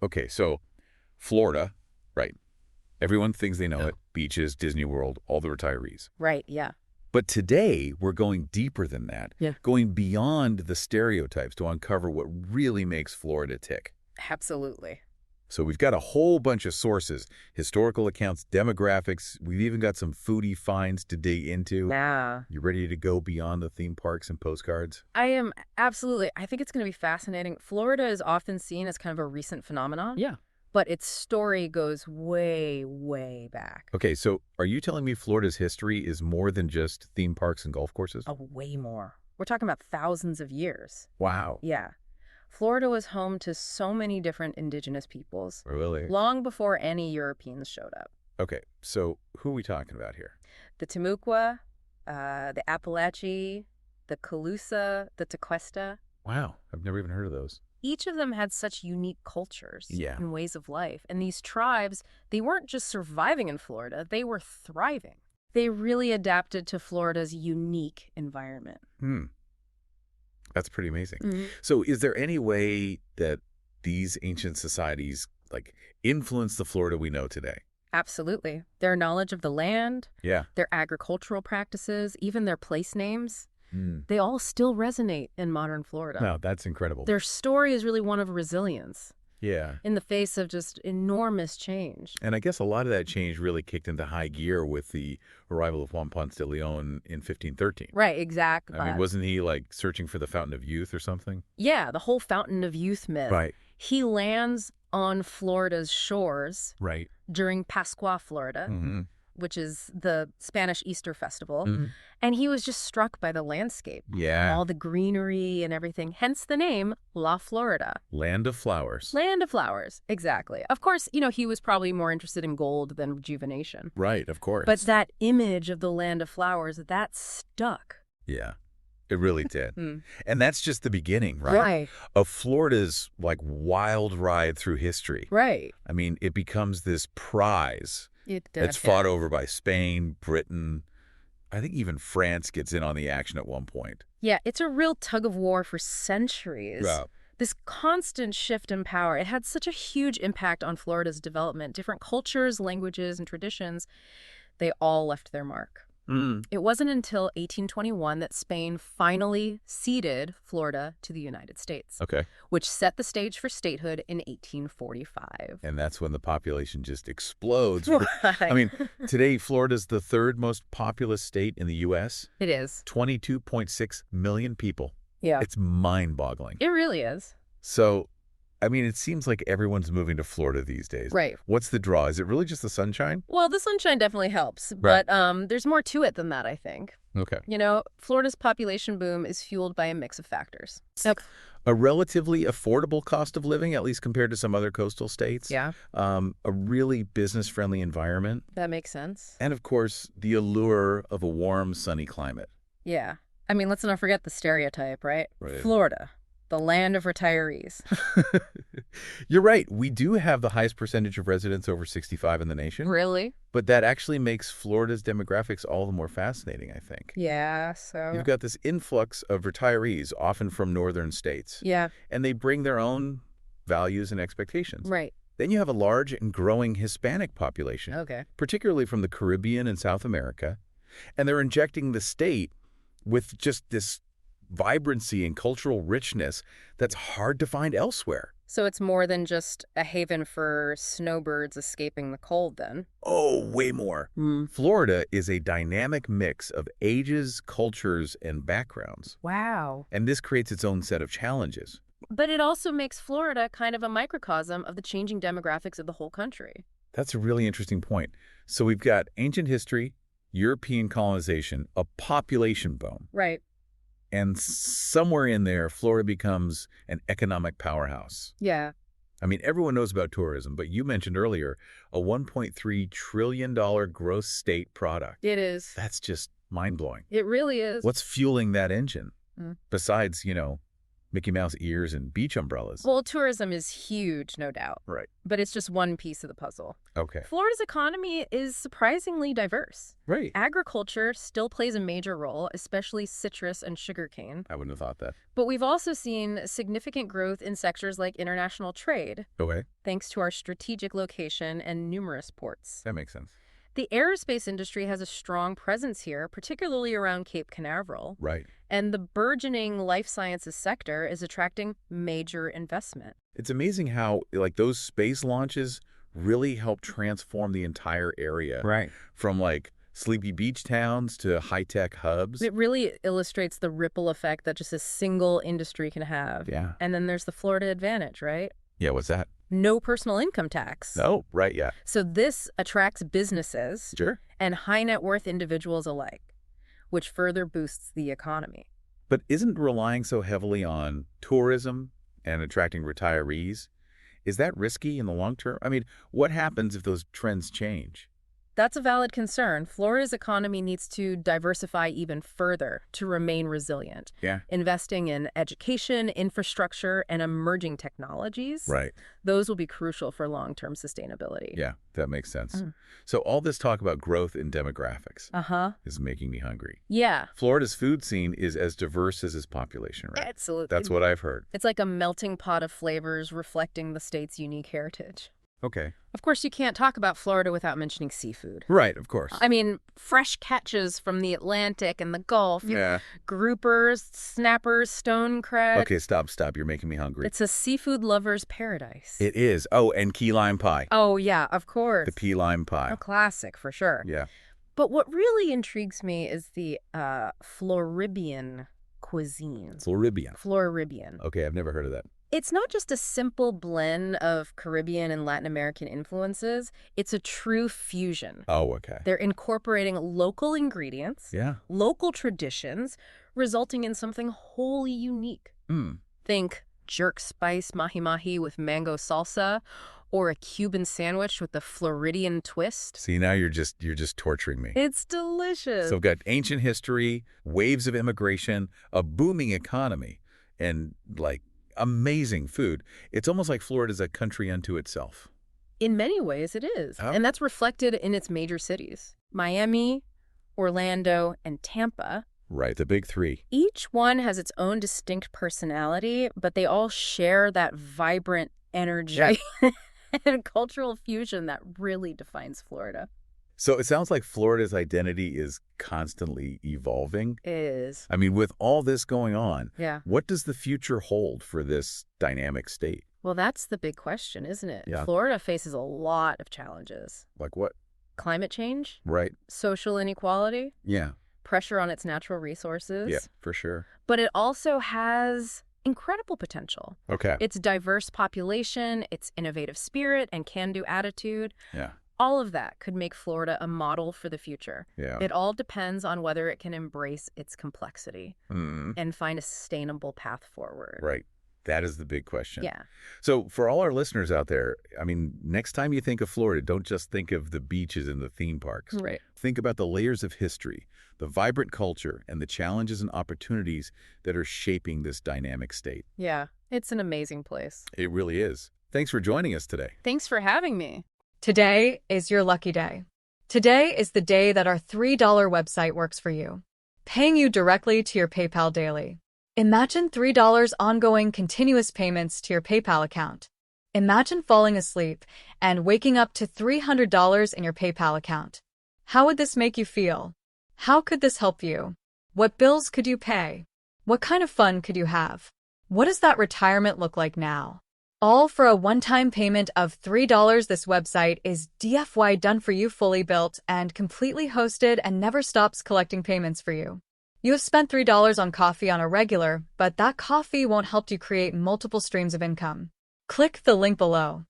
Okay, so Florida, right? Everyone thinks they know Yeah. it. Beaches, Disney World, all the retirees. Right, yeah. But today, we're going deeper than that, Yeah. going beyond the stereotypes to uncover what really makes Florida tick. Absolutely. So we've got a whole bunch of sources, historical accounts, demographics. We've even got some foodie finds to dig into. Yeah. You ready to go beyond the theme parks and postcards? I am absolutely. I think it's going to be fascinating. Florida is often seen as kind of a recent phenomenon. Yeah. But its story goes way, way back. Okay, so are you telling me Florida's history is more than just theme parks and golf courses? Oh, way more. We're talking about thousands of years. Wow. Yeah. Florida was home to so many different indigenous peoples Really? long before any Europeans showed up. Okay, so who are we talking about here? The Timucua, the Appalachee, the Calusa, the Tequesta. Wow, I've never even heard of those. Each of them had such unique cultures Yeah. and ways of life. And these tribes, they weren't just surviving in Florida, they were thriving. They really adapted to Florida's unique environment. That's pretty amazing. So is there any way that these ancient societies influence the Florida we know today? Absolutely. Their knowledge of the land, Yeah. their agricultural practices, even their place names, they all still resonate in modern Florida. No, that's incredible. Their story is really one of resilience Yeah. in the face of just enormous change. And I guess a lot of that change really kicked into high gear with the arrival of Juan Ponce de Leon in 1513. Right, exactly. I mean, wasn't he searching for the Fountain of Youth or something? Yeah, the whole Fountain of Youth myth. Right. He lands on Florida's shores Right. during Pascua, Florida, which is the Spanish Easter festival. And he was just struck by the landscape. Yeah. All the greenery and everything. Hence the name La Florida. Land of flowers. Land of flowers. Exactly. Of course, he was probably more interested in gold than rejuvenation. Right, of course. But that image of the land of flowers, that stuck. Yeah, it really did. And that's just the beginning, right? Right. Of Florida's wild ride through history. Right. I mean, it becomes this prize It that's fought over by Spain, Britain. I think even France gets in on the action at one point. Yeah, it's a real tug of war for centuries. Yeah. This constant shift in power, it had such a huge impact on Florida's development. Different cultures, languages, and traditions, they all left their mark. It wasn't until 1821 that Spain finally ceded Florida to the United States, Okay. which set the stage for statehood in 1845. And that's when the population just explodes. Right. I mean, today Florida's the third most populous state in the U.S. It is. 22.6 million people. Yeah. It's mind-boggling. It really is. So, I mean, it seems like everyone's moving to Florida these days. Right. What's the draw? Is it really just the sunshine? Well, the sunshine definitely helps, Right. but there's more to it than that, I think. Okay. Florida's population boom is fueled by a mix of factors. A relatively affordable cost of living, at least compared to some other coastal states. Yeah, A really business-friendly environment. that makes sense. And, of course, the allure of a warm, sunny climate. Yeah. I mean, let's not forget the stereotype, right? Right. Florida, the land of retirees. You're right. We do have the highest percentage of residents over 65 in the nation. Really? But that actually makes Florida's demographics all the more fascinating, I think. Yeah, so... You've got this influx of retirees, often from northern states. Yeah, And they bring their own values and expectations. right. Then you have a large and growing Hispanic population, Okay. particularly from the Caribbean and South America. And they're injecting the state with just this vibrancy and cultural richness that's hard to find elsewhere. So it's more than just a haven for snowbirds escaping the cold, then? Oh, way more. Florida is a dynamic mix of ages, cultures, and backgrounds. Wow. And this creates its own set of challenges. But it also makes Florida kind of a microcosm of the changing demographics of the whole country. That's a really interesting point. So we've got ancient history, European colonization, a population boom. Right. And somewhere in there, Florida becomes an economic powerhouse. Yeah. I mean, everyone knows about tourism, but you mentioned earlier a $1.3 trillion gross state product. It is. That's just mind-blowing. It really is. What's fueling that engine? Besides, Mickey Mouse ears and beach umbrellas. Well, tourism is huge, no doubt. Right. But it's just one piece of the puzzle. Okay. Florida's economy is surprisingly diverse. Right. Agriculture still plays a major role, especially citrus and sugarcane. I wouldn't have thought that. But we've also seen significant growth in sectors like international trade, Okay. thanks to our strategic location and numerous ports. That makes sense. The aerospace industry has a strong presence here, particularly around Cape Canaveral. Right. And the burgeoning life sciences sector is attracting major investment. It's amazing how, like, those space launches really help transform the entire area. Right. From, like, sleepy beach towns to high-tech hubs. It really illustrates the ripple effect that just a single industry can have. Yeah. And then there's the Florida advantage, right? Yeah, what's that? No personal income tax. Oh, right, yeah. So this attracts businesses Sure. and high net worth individuals alike, which further boosts the economy. But isn't relying so heavily on tourism and attracting retirees, is that risky in the long term? I mean, what happens if those trends change? That's a valid concern. Florida's economy needs to diversify even further to remain resilient. Yeah. Investing in education, infrastructure, and emerging technologies. Right. Those will be crucial for long-term sustainability. Yeah, that makes sense. So all this talk about growth in demographics is making me hungry. Yeah. Florida's food scene is as diverse as its population, right? Absolutely. That's what I've heard. It's like a melting pot of flavors reflecting the state's unique heritage. Okay. Of course, you can't talk about Florida without mentioning seafood. Right, of course. I mean, fresh catches from the Atlantic and the Gulf. Yeah. Groupers, snappers, stone crab. Okay, stop. You're making me hungry. It's a seafood lover's paradise. It is. Oh, and key lime pie. Oh, yeah, of course. The key lime pie. A classic, for sure. Yeah. But what really intrigues me is the Floribian cuisine. Floribian. Floribian. Okay, I've never heard of that. It's not just a simple blend of Caribbean and Latin American influences. It's a true fusion. Oh, okay. They're incorporating local ingredients, Yeah. local traditions, resulting in something wholly unique. Think jerk spice mahi-mahi with mango salsa, or a Cuban sandwich with the Floridian twist. See, now you're just torturing me. It's delicious. So we've got ancient history, waves of immigration, a booming economy, and, like, amazing food. It's almost like Florida's a country unto itself. In many ways, it is. Oh. And that's reflected in its major cities. Miami, Orlando, and Tampa. Right, the big three. Each one has its own distinct personality, but they all share that vibrant energy and cultural fusion that really defines Florida. So it sounds like Florida's identity is constantly evolving. It is. I mean, with all this going on, Yeah. what does the future hold for this dynamic state? Well, that's the big question, isn't it? Yeah. Florida faces a lot of challenges. Like what? Climate change, Right. social inequality, Yeah. pressure on its natural resources. Yeah, for sure. But it also has incredible potential. Okay. Its diverse population, its innovative spirit and can-do attitude, Yeah. all of that could make Florida a model for the future. Yeah. It all depends on whether it can embrace its complexity Mm. and find a sustainable path forward. Right. That is the big question. Yeah. So for all our listeners out there, I mean, next time you think of Florida, don't just think of the beaches and the theme parks. Right. Think about the layers of history, the vibrant culture, and the challenges and opportunities that are shaping this dynamic state. Yeah. It's an amazing place. It really is. Thanks for joining us today. Thanks for having me. Today is your lucky day. Today is the day that our $3 website works for you, paying you directly to your PayPal daily. Imagine $3 ongoing continuous payments to your PayPal account. Imagine falling asleep and waking up to $300 in your PayPal account. How would this make you feel? How could this help you? What bills could you pay? What kind of fun could you have? What does that retirement look like now? All for a one-time payment of $3. This website is DFY done for you, fully built and completely hosted, and never stops collecting payments for you. You have spent $3 on coffee on a regular, but that coffee won't help you create multiple streams of income. Click the link below.